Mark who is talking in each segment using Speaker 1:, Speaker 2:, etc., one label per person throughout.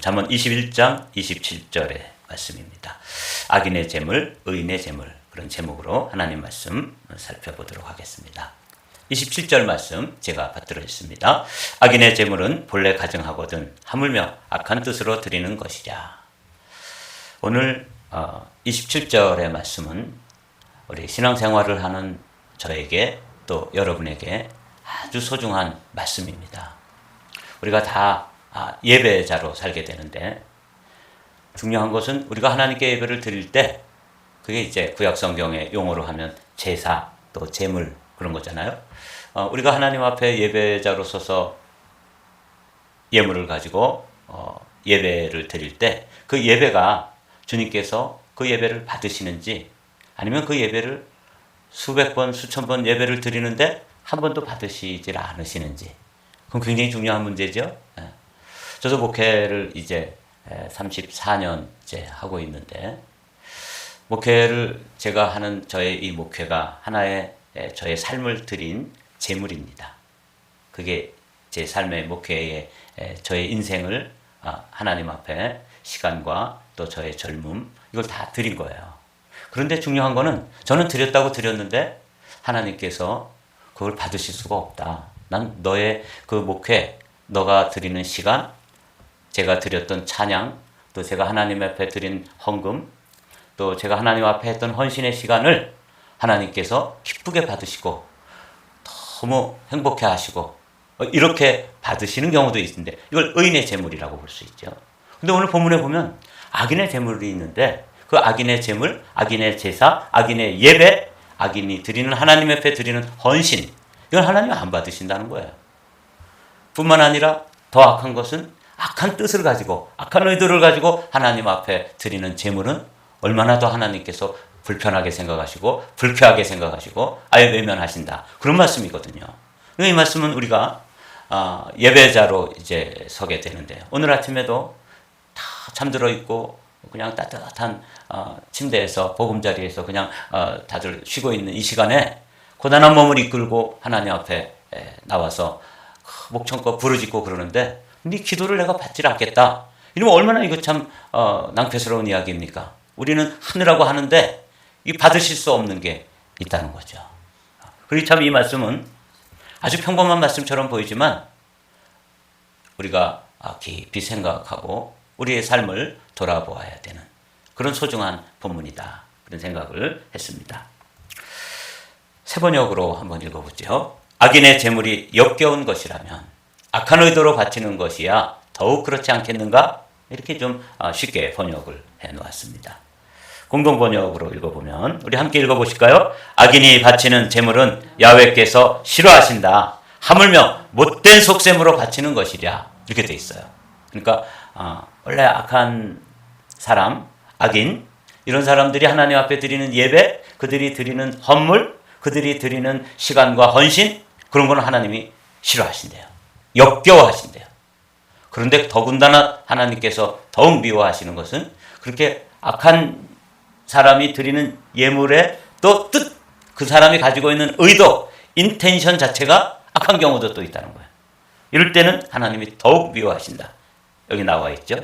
Speaker 1: 잠언 21장 27절의 말씀입니다. 악인의 재물, 의인의 재물, 그런 제목으로 하나님 말씀 살펴보도록 하겠습니다. 27절 말씀 제가 받들어 있습니다. 악인의 재물은 본래 가증하거든 하물며 악한 뜻으로 드리는 것이랴. 오늘 27절의 말씀은 우리 신앙생활을 하는 저에게 또 여러분에게 아주 소중한 말씀입니다. 우리가 다 예배자로 살게 되는데 중요한 것은 우리가 하나님께 예배를 드릴 때 그게 이제 구약 성경의 용어로 하면 제사 또 제물 그런 거잖아요. 우리가 하나님 앞에 예배자로 서서 예물을 가지고 예배를 드릴 때 그 예배가 주님께서 그 예배를 받으시는지 아니면 그 예배를 수백 번 수천 번 예배를 드리는데 한 번도 받으시질 않으시는지 그건 굉장히 중요한 문제죠. 저도 목회를 이제 34년째 하고 있는데 목회를 제가 하는 저의 이 목회가 하나의 저의 삶을 드린 제물입니다. 그게 제 삶의 목회에 저의 인생을 하나님 앞에 시간과 또 저의 젊음 이걸 다 드린 거예요. 그런데 중요한 거는 저는 드렸다고 드렸는데 하나님께서 그걸 받으실 수가 없다. 난 너의 그 목회, 너가 드리는 시간, 제가 드렸던 찬양, 또 제가 하나님 앞에 드린 헌금, 또 제가 하나님 앞에 했던 헌신의 시간을 하나님께서 기쁘게 받으시고 너무 행복해 하시고 이렇게 받으시는 경우도 있는데 이걸 의인의 재물이라고 볼 수 있죠. 근데 오늘 본문에 보면 악인의 재물이 있는데 그 악인의 재물, 악인의 제사, 악인의 예배, 악인이 드리는 하나님 앞에 드리는 헌신 이건 하나님 안 받으신다는 거예요. 뿐만 아니라 더 악한 것은 악한 뜻을 가지고 악한 의도를 가지고 하나님 앞에 드리는 재물은 얼마나 더 하나님께서 불편하게 생각하시고 불쾌하게 생각하시고 아예 외면하신다. 그런 말씀이거든요. 이 말씀은 우리가 예배자로 이제 서게 되는데 오늘 아침에도 다 잠들어 있고 그냥 따뜻한 침대에서 보금자리에서 그냥 다들 쉬고 있는 이 시간에 고단한 몸을 이끌고 하나님 앞에 나와서 목청껏 부르짖고 그러는데 네 기도를 내가 받질 않겠다. 이러면 얼마나 이거 참 낭패스러운 이야기입니까? 우리는 하느라고 하는데 이 받으실 수 없는 게 있다는 거죠. 그리고 참 이 말씀은 아주 평범한 말씀처럼 보이지만 우리가 깊이 생각하고 우리의 삶을 돌아보아야 되는 그런 소중한 본문이다. 그런 생각을 했습니다. 세 번역으로 한번 읽어보죠. 악인의 재물이 역겨운 것이라면 악한 의도로 바치는 것이야 더욱 그렇지 않겠는가? 이렇게 좀 쉽게 번역을 해놓았습니다. 공동번역으로 읽어보면 우리 함께 읽어보실까요? 악인이 바치는 재물은 야훼께서 싫어하신다. 하물며 못된 속셈으로 바치는 것이랴. 이렇게 돼 있어요. 그러니까 원래 악한 사람, 악인 이런 사람들이 하나님 앞에 드리는 예배, 그들이 드리는 헌물, 그들이 드리는 시간과 헌신 그런 거는 하나님이 싫어하신대요. 역겨워하신대요. 그런데 더군다나 하나님께서 더욱 미워하시는 것은 그렇게 악한 사람이 드리는 예물의 또 뜻, 그 사람이 가지고 있는 의도, 인텐션 자체가 악한 경우도 또 있다는 거예요. 이럴 때는 하나님이 더욱 미워하신다. 여기 나와 있죠.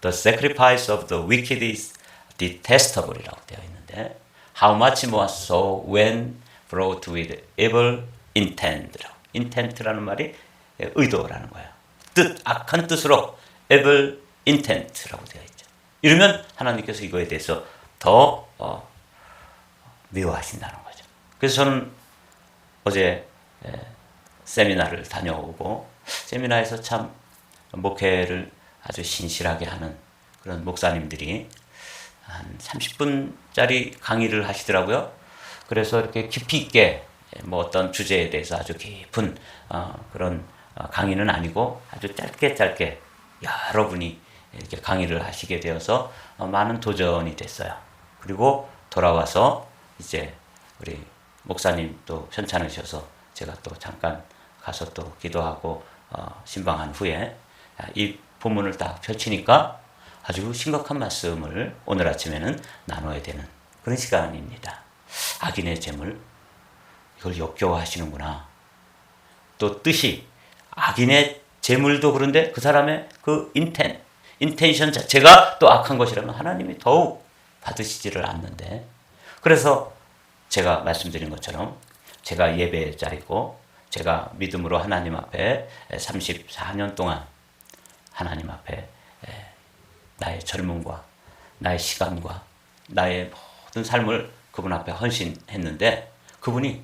Speaker 1: The sacrifice of the wicked is detestable 이라고 되어 있는데 How much more so when brought with evil intent. intent라는 말이 의도라는 거예요. 뜻, 악한 뜻으로 evil intent라고 되어 있죠. 이러면 하나님께서 이거에 대해서 더 미워하신다는 거죠. 그래서 저는 어제 세미나를 다녀오고 세미나에서 참 목회를 아주 신실하게 하는 그런 목사님들이 한 30분짜리 강의를 하시더라고요. 그래서 이렇게 깊이 있게 뭐 어떤 주제에 대해서 아주 깊은 그런 강의는 아니고 아주 짧게 여러분이 이렇게 강의를 하시게 되어서 많은 도전이 됐어요. 그리고 돌아와서 이제 우리 목사님 또 편찮으셔서 제가 또 잠깐 가서 또 기도하고 신방한 후에 이 본문을 딱 펼치니까 아주 심각한 말씀을 오늘 아침에는 나눠야 되는 그런 시간입니다. 악인의 재물 이걸 역겨워하시는구나. 또 뜻이 악인의 재물도 그런데 그 사람의 그 인텐션 자체가 또 악한 것이라면 하나님이 더욱 받으시지를 않는데, 그래서 제가 말씀드린 것처럼 제가 예배자이고 제가 믿음으로 하나님 앞에 34년 동안 하나님 앞에 나의 젊음과 나의 시간과 나의 모든 삶을 그분 앞에 헌신했는데 그분이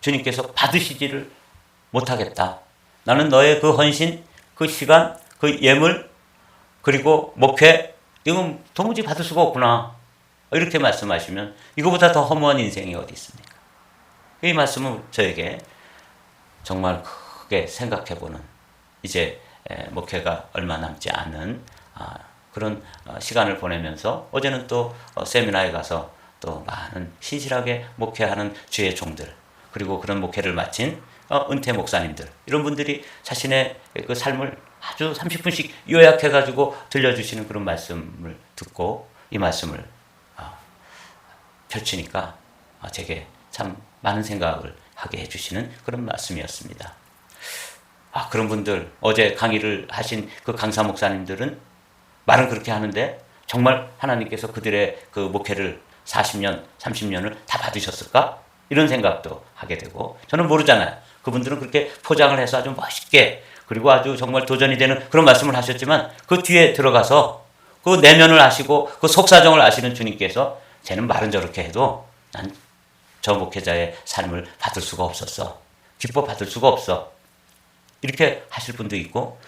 Speaker 1: 주님께서 받으시지를 못하겠다. 나는 너의 그 헌신, 그 시간, 그 예물, 그리고 목회, 이건 도무지 받을 수가 없구나. 이렇게 말씀하시면 이거보다 더 허무한 인생이 어디 있습니까? 이 말씀은 저에게 정말 크게 생각해보는, 이제 목회가 얼마 남지 않은 그런 시간을 보내면서 어제는 또 세미나에 가서 또 많은 신실하게 목회하는 주의 종들, 그리고 그런 목회를 마친 은퇴 목사님들, 이런 분들이 자신의 그 삶을 아주 30분씩 요약해가지고 들려주시는 그런 말씀을 듣고 이 말씀을 펼치니까 제게 참 많은 생각을 하게 해주시는 그런 말씀이었습니다. 그런 분들, 어제 강의를 하신 그 강사 목사님들은 말은 그렇게 하는데 정말 하나님께서 그들의 그 목회를 40년, 30년을 다 받으셨을까? 이런 생각도 하게 되고, 저는 모르잖아요. 그분들은 그렇게 포장을 해서 아주 멋있게, 그리고 아주 정말 도전이 되는 그런 말씀을 하셨지만 그 뒤에 들어가서 그 내면을 아시고 그 속사정을 아시는 주님께서 쟤는 말은 저렇게 해도 난 저 목회자의 삶을 받을 수가 없었어. 기뻐 받을 수가 없어. 이렇게 하실 분도 있고,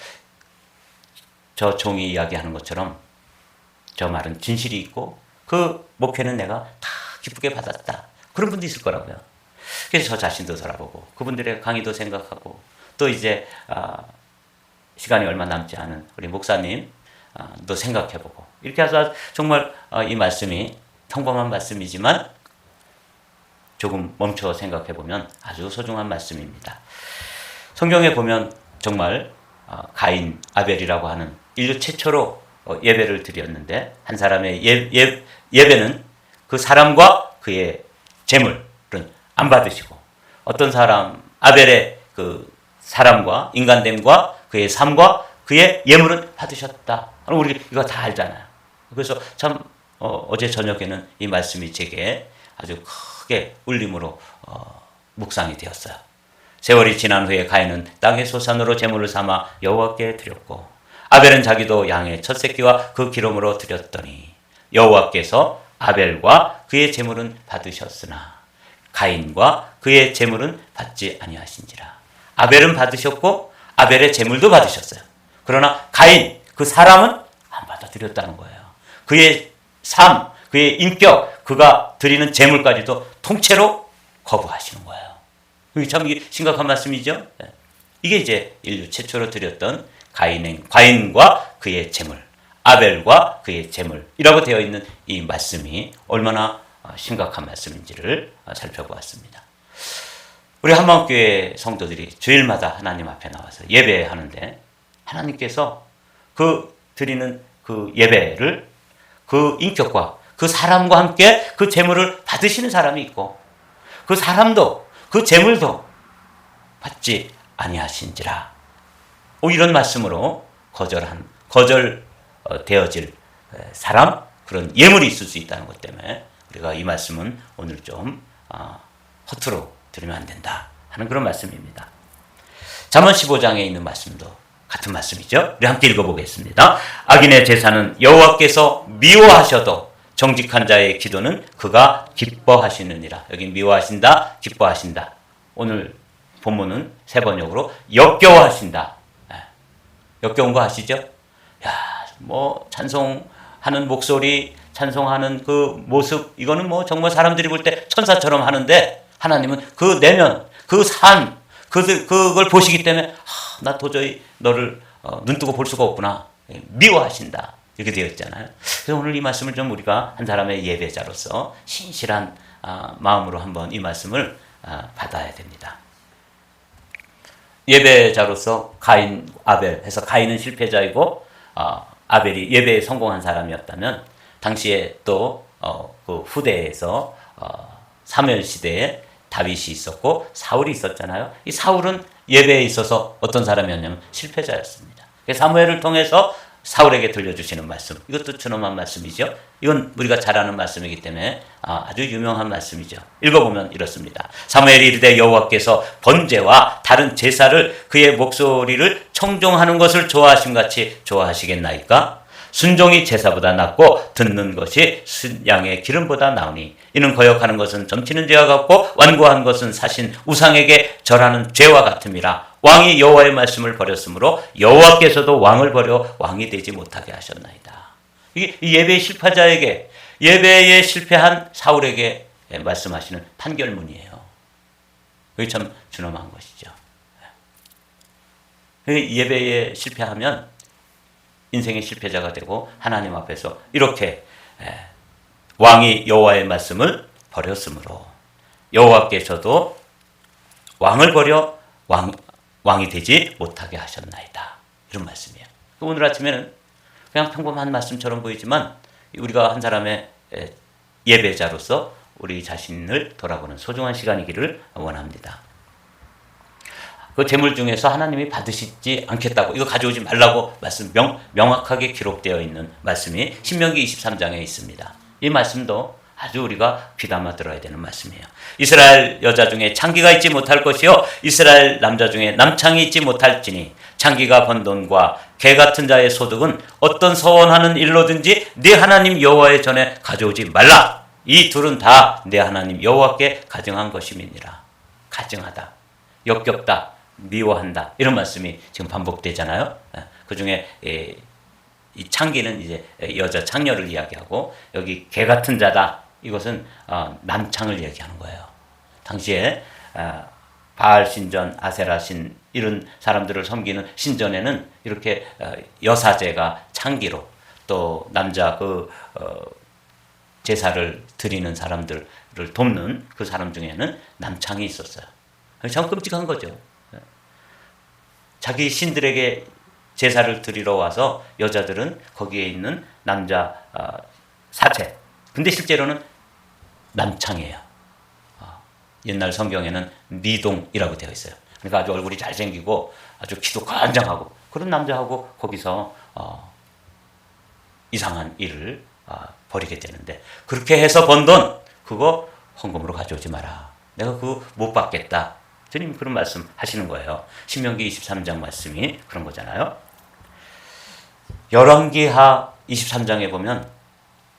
Speaker 1: 저 종이 이야기하는 것처럼 저 말은 진실이 있고 그 목회는 내가 다 기쁘게 받았다. 그런 분도 있을 거라고요. 그래서 저 자신도 돌아보고 그분들의 강의도 생각하고, 또 이제 시간이 얼마 남지 않은 우리 목사님도 생각해보고, 이렇게 해서 정말 이 말씀이 평범한 말씀이지만 조금 멈춰 생각해보면 아주 소중한 말씀입니다. 성경에 보면 정말 가인, 아벨이라고 하는 인류 최초로 예배를 드렸는데, 한 사람의 예배는 그 사람과 그의 재물은 안 받으시고, 어떤 사람, 아벨의 그 사람과 인간됨과 그의 삶과 그의 예물은 받으셨다. 우리 이거 다 알잖아요. 그래서 참 어제 저녁에는 이 말씀이 제게 아주 크게 울림으로 묵상이 되었어요. 세월이 지난 후에 가인은 땅의 소산으로 제물을 삼아 여호와께 드렸고, 아벨은 자기도 양의 첫 새끼와 그 기름으로 드렸더니 여호와께서 아벨과 그의 제물은 받으셨으나 가인과 그의 제물은 받지 아니하신지라. 아벨은 받으셨고 아벨의 제물도 받으셨어요. 그러나 가인, 그 사람은 안 받아들였다는 거예요. 그의 삶, 그의 인격, 그가 드리는 제물까지도 통째로 거부하시는 거예요. 이게 참 심각한 말씀이죠. 이게 이제 인류 최초로 드렸던 가인과 그의 제물, 아벨과 그의 제물이라고 되어 있는 이 말씀이 얼마나 심각한 말씀인지를 살펴보았습니다. 우리 한마음교회 성도들이 주일마다 하나님 앞에 나와서 예배하는데, 하나님께서 그 드리는 그 예배를 그 인격과 그 사람과 함께 그 제물을 받으시는 사람이 있고, 그 사람도 그 제물도 받지 아니하신지라. 이런 말씀으로 거절되어질 사람, 그런 예물이 있을 수 있다는 것 때문에 우리가 이 말씀은 오늘 좀 허투루 들으면 안 된다 하는 그런 말씀입니다. 잠언 15장에 있는 말씀도 같은 말씀이죠. 우리 함께 읽어보겠습니다. 악인의 제사는 여호와께서 미워하셔도 정직한 자의 기도는 그가 기뻐하시느니라. 여기 미워하신다, 기뻐하신다. 오늘 본문은 세 번역으로 역겨워하신다. 역겨운 거 아시죠? 찬송하는 목소리, 찬송하는 그 모습, 이거는 정말 사람들이 볼 때 천사처럼 하는데, 하나님은 그 내면, 그 삶, 그걸 보시기 때문에 나 도저히 너를 눈뜨고 볼 수가 없구나. 미워하신다. 이렇게 되어 있잖아요. 그래서 오늘 이 말씀을 좀 우리가 한 사람의 예배자로서 신실한 마음으로 한번 이 말씀을 받아야 됩니다. 예배자로서 가인, 아벨 해서 가인은 실패자이고 아벨이 예배에 성공한 사람이었다면, 당시에 또 그 후대에서 사무엘 시대에 다윗이 있었고 사울이 있었잖아요. 이 사울은 예배에 있어서 어떤 사람이었냐면 실패자였습니다. 사무엘을 통해서 사울에게 들려주시는 말씀, 이것도 준엄한 말씀이죠. 이건 우리가 잘 아는 말씀이기 때문에 아주 유명한 말씀이죠. 읽어보면 이렇습니다. 사무엘이 이르되 여호와께서 번제와 다른 제사를 그의 목소리를 청종하는 것을 좋아하심같이 좋아하시겠나이까? 순종이 제사보다 낫고 듣는 것이 양의 기름보다 나으니 이는 거역하는 것은 점치는 죄와 같고 완고한 것은 사신 우상에게 절하는 죄와 같음이라. 왕이 여호와의 말씀을 버렸으므로 여호와께서도 왕을 버려 왕이 되지 못하게 하셨나이다. 이게 예배의 실패자에게, 예배에 실패한 사울에게 말씀하시는 판결문이에요. 그게 참 준엄한 것이죠. 예배에 실패하면 인생의 실패자가 되고 하나님 앞에서 이렇게 왕이 여호와의 말씀을 버렸으므로 여호와께서도 왕을 버려 왕이 되지 못하게 하셨나이다. 이런 말씀이에요. 오늘 아침에는 그냥 평범한 말씀처럼 보이지만 우리가 한 사람의 예배자로서 우리 자신을 돌아보는 소중한 시간이기를 원합니다. 그 재물 중에서 하나님이 받으시지 않겠다고, 이거 가져오지 말라고 말씀 명확하게 기록되어 있는 말씀이 신명기 23장에 있습니다. 이 말씀도 아주 우리가 귀담아 들어야 되는 말씀이에요. 이스라엘 여자 중에 창기가 있지 못할 것이요 이스라엘 남자 중에 남창이 있지 못할지니 창기가 번 돈과 개 같은 자의 소득은 어떤 서원하는 일로든지 네 하나님 여호와의 전에 가져오지 말라. 이 둘은 다 네 하나님 여호와께 가증한 것임이니라. 가증하다, 역겹다, 미워한다, 이런 말씀이 지금 반복되잖아요. 그 중에 이 창기는 이제 여자 창녀를 이야기하고, 여기 개 같은 자다, 이것은 남창을 얘기하는 거예요. 당시에 바알 신전, 아세라 신, 이런 사람들을 섬기는 신전에는 이렇게 여사제가 창기로, 또 남자 제사를 드리는 사람들을 돕는 그 사람 중에는 남창이 있었어요. 참 끔찍한 거죠. 자기 신들에게 제사를 드리러 와서 여자들은 거기에 있는 남자 사체, 근데 실제로는 남창이에요. 옛날 성경에는 미동이라고 되어 있어요. 그러니까 아주 얼굴이 잘생기고 아주 키도 건장하고 그런 남자하고 거기서 이상한 일을 벌이게 되는데, 그렇게 해서 번 돈 그거 헌금으로 가져오지 마라. 내가 그거 못 받겠다. 주님 그런 말씀 하시는 거예요. 신명기 23장 말씀이 그런 거잖아요. 열왕기하 23장에 보면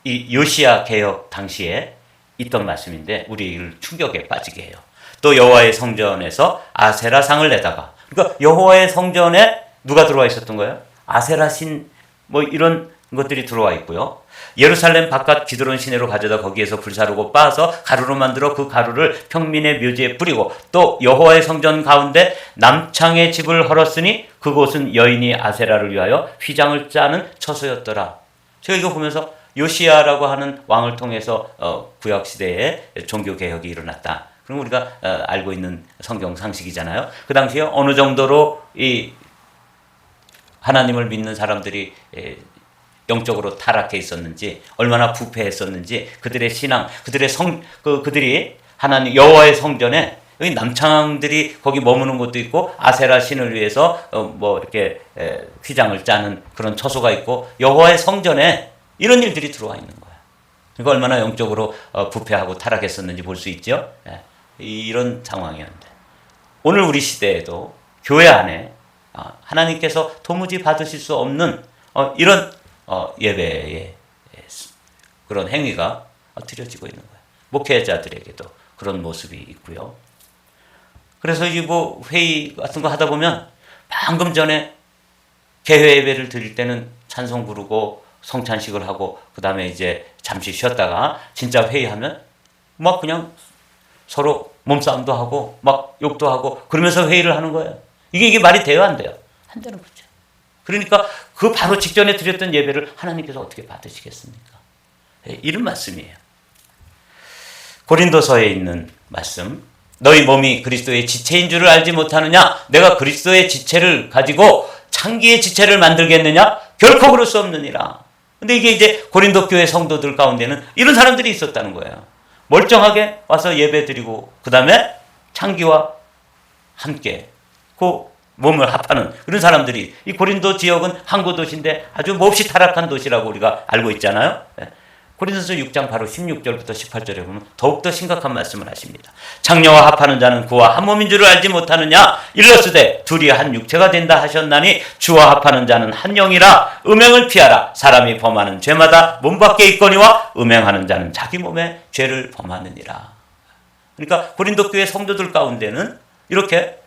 Speaker 1: 이 요시야 개혁 당시에 있던 말씀인데 우리를 충격에 빠지게 해요. 또 여호와의 성전에서 아세라상을 내다가, 그러니까 여호와의 성전에 누가 들어와 있었던 거예요? 아세라 신, 뭐 이런 것들이 들어와 있고요. 예루살렘 바깥 기드론 시내로 가져다 거기에서 불사르고 빻아서 가루로 만들어 그 가루를 평민의 묘지에 뿌리고, 또 여호와의 성전 가운데 남창의 집을 헐었으니 그곳은 여인이 아세라를 위하여 휘장을 짜는 처소였더라. 제가 이거 보면서 요시야라고 하는 왕을 통해서 구약 시대에 종교 개혁이 일어났다. 그럼 우리가 알고 있는 성경 상식이잖아요. 그 당시에 어느 정도로 이 하나님을 믿는 사람들이 영적으로 타락해 있었는지, 얼마나 부패했었는지, 그들의 신앙, 그들이 하나님 여호와의 성전에, 여기 남창들이 거기 머무는 곳도 있고 아세라 신을 위해서 뭐 이렇게 휘장을 짜는 그런 처소가 있고, 여호와의 성전에 이런 일들이 들어와 있는 거예요. 그러니까 얼마나 영적으로 부패하고 타락했었는지 볼 수 있죠. 이런 상황이었는데, 오늘 우리 시대에도 교회 안에 하나님께서 도무지 받으실 수 없는 이런 예배의 그런 행위가 드려지고 있는 거예요. 목회자들에게도 그런 모습이 있고요. 그래서 이 뭐 회의 같은 거 하다 보면, 방금 전에 개회 예배를 드릴 때는 찬송 부르고 성찬식을 하고 그 다음에 이제 잠시 쉬었다가 진짜 회의하면 막 그냥 서로 몸싸움도 하고 막 욕도 하고 그러면서 회의를 하는 거예요. 이게 말이 돼요, 안 돼요? 안 되는 거죠. 그러니까 그 바로 직전에 드렸던 예배를 하나님께서 어떻게 받으시겠습니까? 이런 말씀이에요. 고린도서에 있는 말씀, 너희 몸이 그리스도의 지체인 줄을 알지 못하느냐? 내가 그리스도의 지체를 가지고 창기의 지체를 만들겠느냐? 결코 그럴 수 없느니라. 근데 이게 이제 고린도 교회 성도들 가운데는 이런 사람들이 있었다는 거예요. 멀쩡하게 와서 예배드리고 그 다음에 창기와 함께 그 몸을 합하는 그런 사람들이, 이 고린도 지역은 항구 도시인데 아주 몹시 타락한 도시라고 우리가 알고 있잖아요. 고린도서 6장 바로 16절부터 18절에 보면 더욱더 심각한 말씀을 하십니다. 창녀와 합하는 자는 그와 한 몸인 줄을 알지 못하느냐? 일러스되 둘이 한 육체가 된다 하셨나니 주와 합하는 자는 한 영이라. 음행을 피하라. 사람이 범하는 죄마다 몸 밖에 있거니와 음행하는 자는 자기 몸에 죄를 범하느니라. 그러니까 고린도 교회 성도들 가운데는 이렇게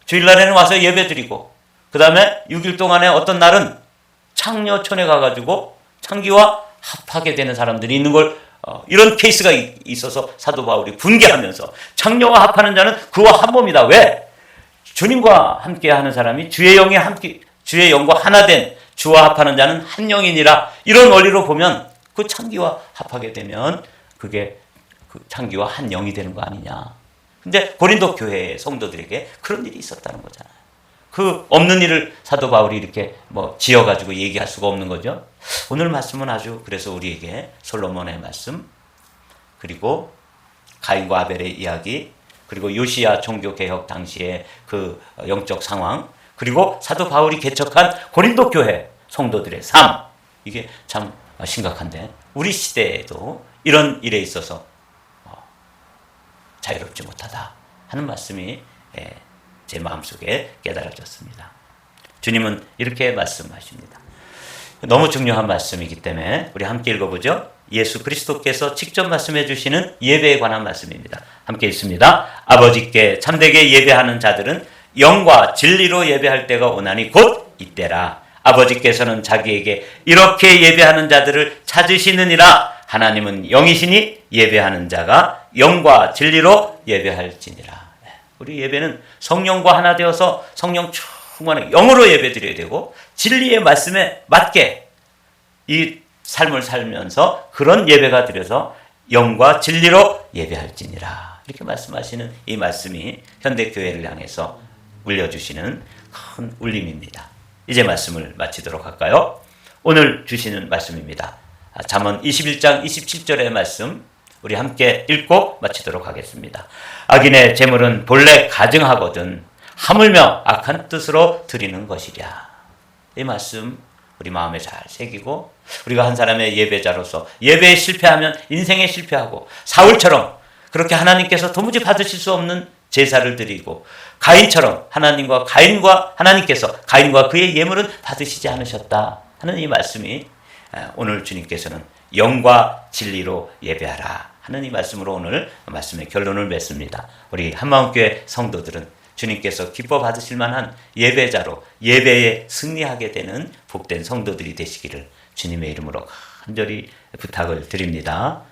Speaker 1: 주일날에는 와서 예배드리고 그 다음에 6일 동안에 어떤 날은 창녀촌에 가가지고 창기와 합하게 되는 사람들이 있는 걸, 이런 케이스가 있어서 사도 바울이 분개하면서 창녀와 합하는 자는 그와 한 몸이다. 왜? 주님과 함께 하는 사람이 주의 영과 하나 된 주와 합하는 자는 한 영이니라. 이런 원리로 보면 그 창기와 합하게 되면 그게 그 창기와 한 영이 되는 거 아니냐. 근데 고린도 교회 성도들에게 그런 일이 있었다는 거잖아요. 그 없는 일을 사도 바울이 이렇게 지어가지고 얘기할 수가 없는 거죠. 오늘 말씀은 아주, 그래서 우리에게 솔로몬의 말씀, 그리고 가인과 아벨의 이야기, 그리고 요시야 종교개혁 당시의 그 영적 상황, 그리고 사도 바울이 개척한 고린도 교회 성도들의 삶, 이게 참 심각한데 우리 시대에도 이런 일에 있어서 자유롭지 못하다 하는 말씀이 제 마음속에 깨달아졌습니다. 주님은 이렇게 말씀하십니다. 너무 중요한 말씀이기 때문에 우리 함께 읽어보죠. 예수 그리스도께서 직접 말씀해 주시는 예배에 관한 말씀입니다. 함께 읽습니다. 아버지께 참되게 예배하는 자들은 영과 진리로 예배할 때가 오나니 곧 이때라. 아버지께서는 자기에게 이렇게 예배하는 자들을 찾으시느니라. 하나님은 영이시니 예배하는 자가 영과 진리로 예배할지니라. 우리 예배는 성령과 하나 되어서 성령 충만하게 영으로 예배드려야 되고 진리의 말씀에 맞게 이 삶을 살면서 그런 예배가 드려서 영과 진리로 예배할지니라. 이렇게 말씀하시는 이 말씀이 현대교회를 향해서 울려주시는 큰 울림입니다. 이제 말씀을 마치도록 할까요? 오늘 주시는 말씀입니다. 잠언 21장 27절의 말씀 우리 함께 읽고 마치도록 하겠습니다. 악인의 재물은 본래 가증하거든 하물며 악한 뜻으로 드리는 것이랴. 이 말씀 우리 마음에 잘 새기고 우리가 한 사람의 예배자로서 예배에 실패하면 인생에 실패하고 사울처럼 그렇게 하나님께서 도무지 받으실 수 없는 제사를 드리고 가인처럼 하나님께서 가인과 그의 예물은 받으시지 않으셨다 하는 이 말씀이 오늘 주님께서는 영과 진리로 예배하라 하는 이 말씀으로 오늘 말씀의 결론을 맺습니다. 우리 한마음교회 성도들은 주님께서 기뻐 받으실 만한 예배자로 예배에 승리하게 되는 복된 성도들이 되시기를 주님의 이름으로 간절히 부탁을 드립니다.